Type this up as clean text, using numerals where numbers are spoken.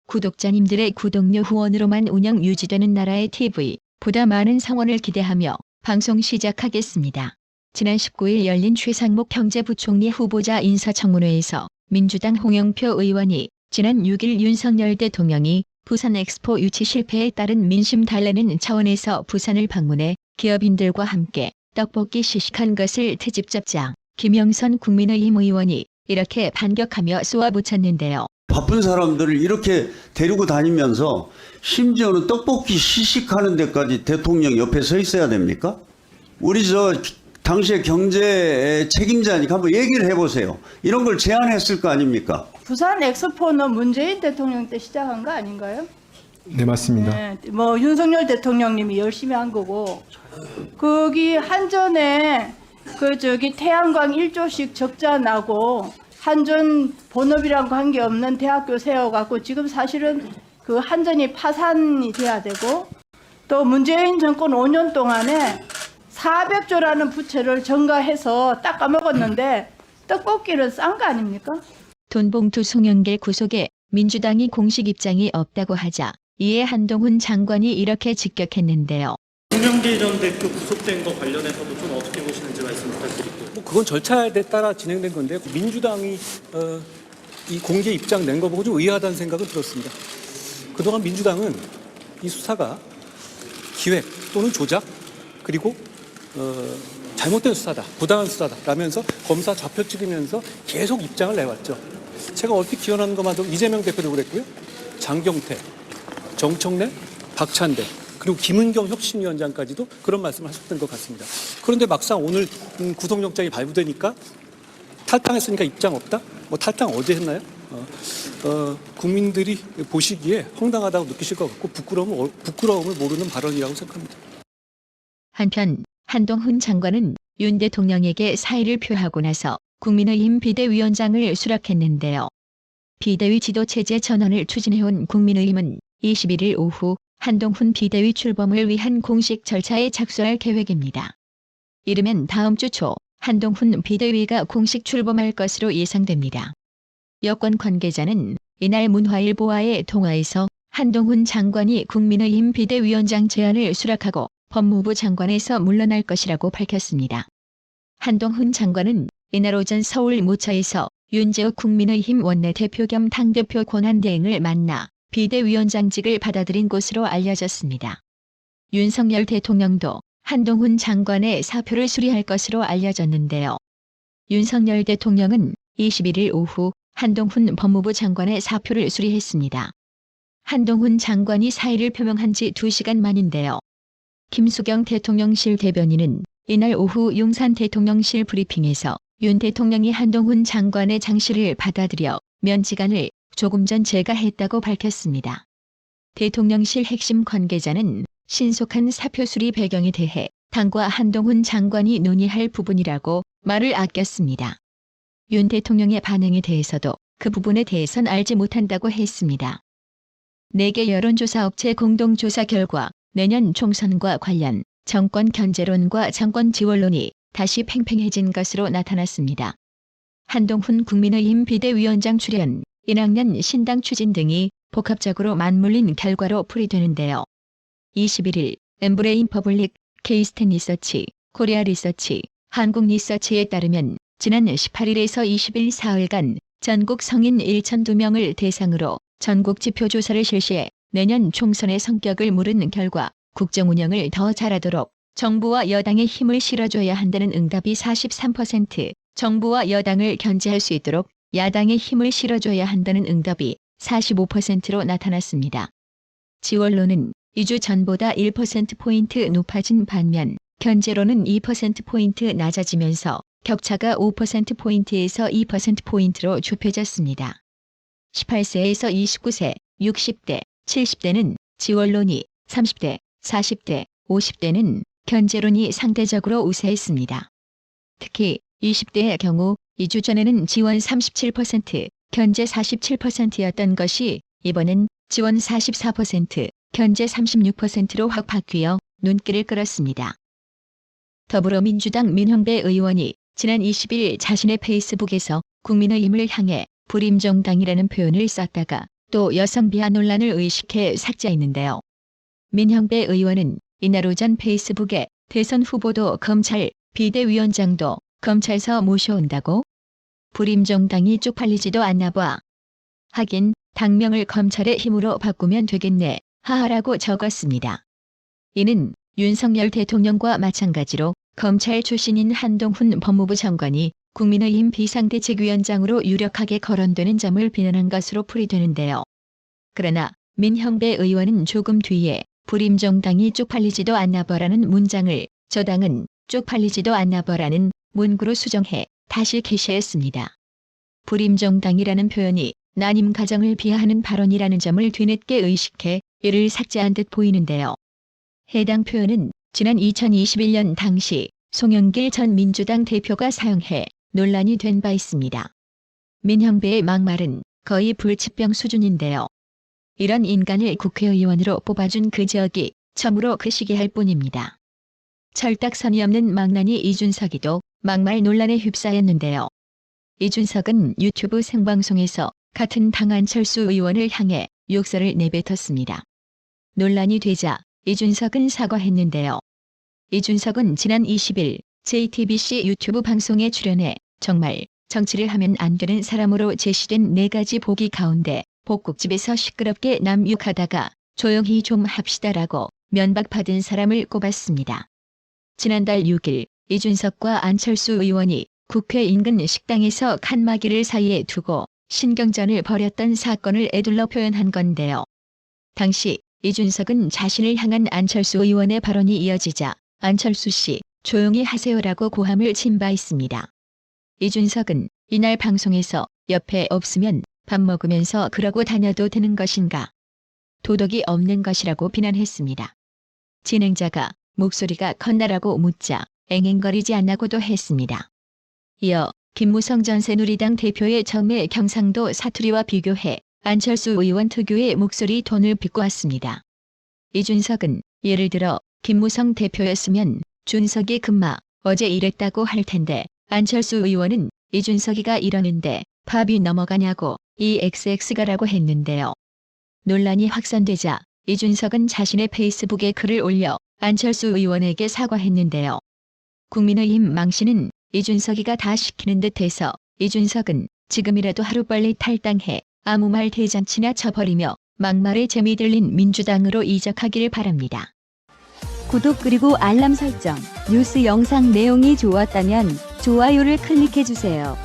구독자님들의 구독료 후원으로만 운영 유지되는 나라의 TV, 보다 많은 성원을 기대하며 방송 시작하겠습니다. 지난 19일 열린 최상목 경제부총리 후보자 인사청문회에서 민주당 홍영표 의원이 지난 6일 윤석열 대통령이 부산 엑스포 유치 실패에 따른 민심 달래는 차원에서 부산을 방문해 기업인들과 함께 떡볶이 시식한 것을 트집잡자 김영선 국민의힘 의원이 이렇게 반격하며 쏘아붙였는데요. 바쁜 사람들을 이렇게 데리고 다니면서 심지어는 떡볶이 시식하는 데까지 대통령 옆에 서 있어야 됩니까? 우리 당시에 경제 책임자니까 한번 얘기를 해보세요. 이런 걸 제안했을 거 아닙니까? 부산 엑스포는 문재인 대통령 때 시작한 거 아닌가요? 네, 맞습니다. 네, 뭐 윤석열 대통령님이 열심히 한 거고, 거기 한전에 태양광 1조씩 적자 나고 한전 본업이랑 관계없는 대학교 세워갖고 지금 사실은 그 한전이 파산이 돼야 되고, 또 문재인 정권 5년 동안에 400조라는 부채를 전가해서 딱 까먹었는데 떡볶이를 싼 거 아닙니까? 돈봉투 송영길 구속에 민주당이 공식 입장이 없다고 하자 이에 한동훈 장관이 이렇게 직격했는데요. 송영길 전 대표 구속된 거 관련해서도 좀 어떻게 보시는지 말씀 부탁드릴게요. 그건 절차에 따라 진행된 건데 민주당이 이 공개 입장 낸 거 보고 좀 의아하다는 생각은 들었습니다. 그동안 민주당은 이 수사가 기획 또는 조작 그리고 잘못된 수사다, 부당한 수사다 라면서 검사 좌표 찍으면서 계속 입장을 내왔죠. 제가 얼핏 기억나는 것만도 이재명 대표도 그랬고요. 장경태, 정청래, 박찬대 그리고 김은경 혁신위원장까지도 그런 말씀을 하셨던 것 같습니다. 그런데 막상 오늘 구속영장이 발부되니까 탈당했으니까 입장 없다? 뭐 탈당 어제 했나요? 국민들이 보시기에 황당하다고 느끼실 것 같고 부끄러움을 모르는 발언이라고 생각합니다. 한편 한동훈 장관은 윤 대통령에게 사의를 표하고 나서 국민의힘 비대위원장을 수락했는데요. 비대위 지도체제 전환을 추진해온 국민의힘은 21일 오후 한동훈 비대위 출범을 위한 공식 절차에 착수할 계획입니다. 이르면 다음 주 초 한동훈 비대위가 공식 출범할 것으로 예상됩니다. 여권 관계자는 이날 문화일보와의 통화에서 한동훈 장관이 국민의힘 비대위원장 제안을 수락하고 법무부 장관에서 물러날 것이라고 밝혔습니다. 한동훈 장관은 이날 오전 서울 모처에서 윤재욱 국민의힘 원내대표 겸 당대표 권한대행을 만나 비대위원장직을 받아들인 것으로 알려졌습니다. 윤석열 대통령도 한동훈 장관의 사표를 수리할 것으로 알려졌는데요. 윤석열 대통령은 21일 오후 한동훈 법무부 장관의 사표를 수리했습니다. 한동훈 장관이 사의를 표명한 지 2시간 만인데요. 김수경 대통령실 대변인은 이날 오후 용산 대통령실 브리핑에서 윤 대통령이 한동훈 장관의 장시를 받아들여 면직안을 조금 전 제가 했다고 밝혔습니다. 대통령실 핵심 관계자는 신속한 사표 수리 배경에 대해 당과 한동훈 장관이 논의할 부분이라고 말을 아꼈습니다. 윤 대통령의 반응에 대해서도 그 부분에 대해선 알지 못한다고 했습니다. 4개 여론조사 업체 공동조사 결과 내년 총선과 관련 정권 견제론과 정권 지원론이 다시 팽팽해진 것으로 나타났습니다. 한동훈 국민의힘 비대위원장 출연, 1학년 신당 추진 등이 복합적으로 맞물린 결과로 풀이되는데요. 21일 엠브레인 퍼블릭, 케이스텐 리서치, 코리아 리서치, 한국 리서치에 따르면 지난 18일에서 20일 사흘간 전국 성인 1,002명을 대상으로 전국 지표조사를 실시해 내년 총선의 성격을 물은 결과 국정 운영을 더 잘하도록 정부와 여당의 힘을 실어줘야 한다는 응답이 43%, 정부와 여당을 견제할 수 있도록 야당의 힘을 실어줘야 한다는 응답이 45%로 나타났습니다. 지원론은 2주 전보다 1%포인트 높아진 반면 견제론은 2%포인트 낮아지면서 격차가 5%포인트에서 2%포인트로 좁혀졌습니다. 18세에서 29세, 60대, 70대는 지원론이 30대, 40대, 50대는 견제론이 상대적으로 우세했습니다. 특히 20대의 경우 2주 전에는 지원 37%, 견제 47%였던 것이 이번엔 지원 44%, 견제 36%로 확 바뀌어 눈길을 끌었습니다. 더불어민주당 민형배 의원이 지난 20일 자신의 페이스북에서 국민의힘을 향해 불임정당이라는 표현을 썼다가 또 여성 비하 논란을 의식해 삭제했는데요. 민형배 의원은 이날 오전 페이스북에 대선 후보도 검찰, 비대위원장도 검찰서 모셔온다고? 불임정당이 쪽팔리지도 않나 봐. 하긴 당명을 검찰의 힘으로 바꾸면 되겠네. 하하라고 적었습니다. 이는 윤석열 대통령과 마찬가지로 검찰 출신인 한동훈 법무부 장관이 국민의힘 비상대책위원장으로 유력하게 거론되는 점을 비난한 것으로 풀이되는데요. 그러나 민형배 의원은 조금 뒤에 불임정당이 쪽팔리지도 않나 봐라는 문장을 저당은 쪽팔리지도 않나 봐라는 문구로 수정해 다시 게시했습니다. 불임정당이라는 표현이 난임 가정을 비하하는 발언이라는 점을 뒤늦게 의식해 이를 삭제한 듯 보이는데요. 해당 표현은 지난 2021년 당시 송영길 전 민주당 대표가 사용해 논란이 된 바 있습니다. 민형배의 막말은 거의 불치병 수준인데요. 이런 인간을 국회의원으로 뽑아준 그 지역이 처음으로 그 시기할 뿐입니다. 철딱선이 없는 망나니 이준석이도 막말 논란에 휩싸였는데요. 이준석은 유튜브 생방송에서 같은 당 안철수 의원을 향해 욕설을 내뱉었습니다. 논란이 되자 이준석은 사과했는데요. 이준석은 지난 20일 JTBC 유튜브 방송에 출연해 정말 정치를 하면 안 되는 사람으로 제시된 4가지 보기 가운데 복국집에서 시끄럽게 남 욕하다가 조용히 좀 합시다라고 면박받은 사람을 꼽았습니다. 지난달 6일 이준석과 안철수 의원이 국회 인근 식당에서 칸막이를 사이에 두고 신경전을 벌였던 사건을 에둘러 표현한 건데요. 당시 이준석은 자신을 향한 안철수 의원의 발언이 이어지자 안철수 씨 조용히 하세요라고 고함을 친 바 있습니다. 이준석은 이날 방송에서 옆에 없으면 밥 먹으면서 그러고 다녀도 되는 것인가? 도덕이 없는 것이라고 비난했습니다. 진행자가 목소리가 컸나라고 묻자 앵앵거리지 않나고도 했습니다. 이어 김무성 전 새누리당 대표의 처음의 경상도 사투리와 비교해 안철수 의원 특유의 목소리 톤을 비꼬았습니다. 이준석은 예를 들어 김무성 대표였으면 준석이 금마 어제 이랬다고 할 텐데 안철수 의원은 이준석이가 이러는데 밥이 넘어가냐고 이 XX가라고 했는데요. 논란이 확산되자 이준석은 자신의 페이스북에 글을 올려 안철수 의원에게 사과했는데요. 국민의힘 망신은 이준석이가 다 시키는 듯해서 이준석은 지금이라도 하루빨리 탈당해 아무 말 대잔치나 쳐버리며 막말에 재미 들린 민주당으로 이적하기를 바랍니다. 구독 그리고 알람 설정, 뉴스 영상 내용이 좋았다면 좋아요를 클릭해주세요.